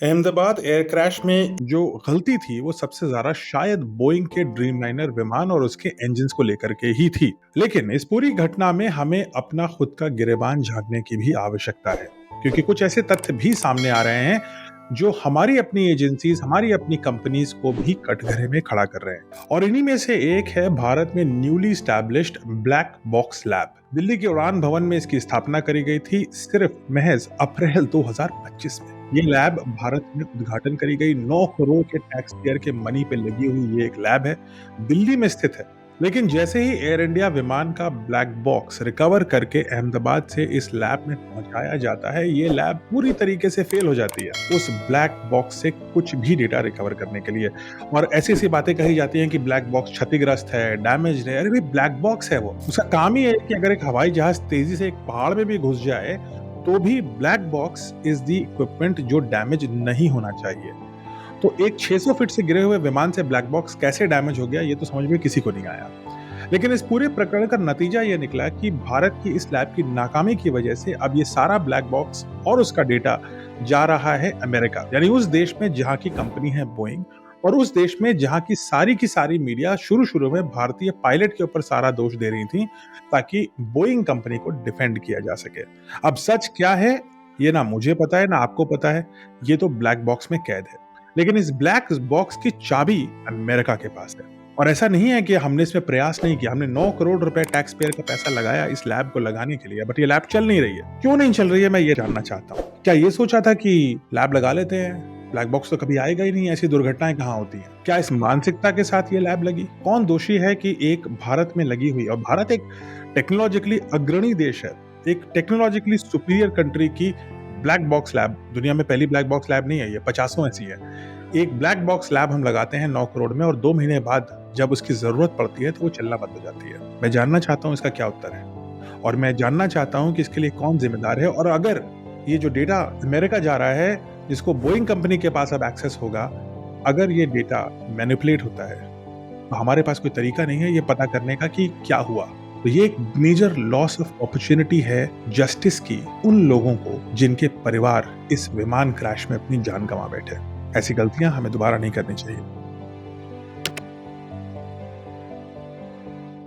Ahmedabad air crash में जो गलती थी वो सबसे ज्यादा शायद बोइंग के ड्रीमलाइनर विमान और उसके इंजन्स को लेकर के ही थी। लेकिन इस पूरी घटना में हमें अपना खुद का गिरेबान झांकने की भी आवश्यकता है, क्योंकि कुछ ऐसे तथ्य भी सामने आ रहे हैं जो हमारी अपनी एजेंसीज, हमारी अपनी कंपनीज को भी कटघरे में खड़ा कर रहे हैं। और इन्हीं में से एक है भारत में newly established black box lab. Delhi के उड़ान भवन में इसकी स्थापना करी गई थी सिर्फ महज अप्रैल 2025 में। ये लैब भारत में उद्घाटन करी गई 9 करोड़ के टैक्स पेयर के मनी पे लगी हुई ये एक लैब है, दिल्ली में स्थित है। लेकिन जैसे ही एयर इंडिया विमान का ब्लैक बॉक्स रिकवर करके अहमदाबाद से इस लैब में पहुंचाया जाता है, ये लैब पूरी तरीके से फेल हो जाती है उस ब्लैक बॉक्स से कुछ भी डेटा रिकवर करने के लिए। और ऐसी ऐसी बातें कही जाती हैं कि ब्लैक बॉक्स क्षतिग्रस्त है, डैमेज है। अरे भाई, ब्लैक बॉक्स है, वो उसका काम ही है कि अगर एक हवाई जहाज तेजी से एक पहाड़ में भी घुस जाए तो भी black box is the equipment जो डैमेज नहीं होना चाहिए। तो एक 600 फीट से गिरे हुए विमान से ब्लैक बॉक्स कैसे डैमेज हो गया, ये तो समझ में किसी को नहीं आया। लेकिन इस पूरे प्रकरण का नतीजा ये निकला कि भारत की इस लैब की नाकामी की वजह से अब ये सारा ब्लैक बॉक्स और उसका डेटा जा रहा है अमेरिका, यानी उस देश में जहां की कंपनी है बोइंग, और उस देश में जहां की सारी मीडिया शुरू में भारतीय पायलट के ऊपर सारा दोष दे रही थी ताकि बोइंग कंपनी को डिफेंड किया जा सके। अब सच क्या है ये ना मुझे पता है ना आपको पता है, ये तो ब्लैक बॉक्स में कैद है। लेकिन इस ब्लैक बॉक्स की चाबी अमेरिका के पास है। और ऐसा नहीं है कि हमने इसमें प्रयास नहीं किया, हमने 9 करोड़ रुपए टैक्स पेयर का पैसा लगाया इस लैब को लगाने के लिए, बट ये लैब चल नहीं रही है। क्यों नहीं चल रही है, मैं ये जानना चाहता हूँ। क्या ये सोचा था कि लैब लगा लेते हैं, ब्लैक बॉक्स तो कभी आएगा ही नहीं, ऐसी दुर्घटनाएं कहाँ होती हैं? क्या इस मानसिकता के साथ ये लैब लगी? कौन दोषी है कि एक भारत में लगी हुई, और भारत एक टेक्नोलॉजिकली अग्रणी देश है, एक टेक्नोलॉजिकली सुपीरियर कंट्री की ब्लैक बॉक्स लैब, दुनिया में पहली ब्लैक बॉक्स लैब नहीं है, ये 50 ऐसी है। एक ब्लैक बॉक्स लैब हम लगाते हैं 9 करोड़ में, और 2 महीने बाद जब उसकी जरूरत पड़ती है तो वो चलना बंद हो जाती है। मैं जानना चाहता हूँ इसका क्या उत्तर है, और मैं जानना चाहता हूँ कि इसके लिए कौन जिम्मेदार है। और अगर ये जो डेटा अमेरिका जा रहा है, जिसको बोइंग कंपनी के पास अब एक्सेस होगा, अगर ये डेटा मैनिपुलेट होता है तो हमारे पास कोई तरीका नहीं है ये पता करने का कि क्या हुआ। तो ये एक मेजर लॉस ऑफ अपॉर्चुनिटी है जस्टिस की उन लोगों को जिनके परिवार इस विमान क्रैश में अपनी जान गंवा बैठे। ऐसी गलतियां हमें दोबारा नहीं करनी चाहिए।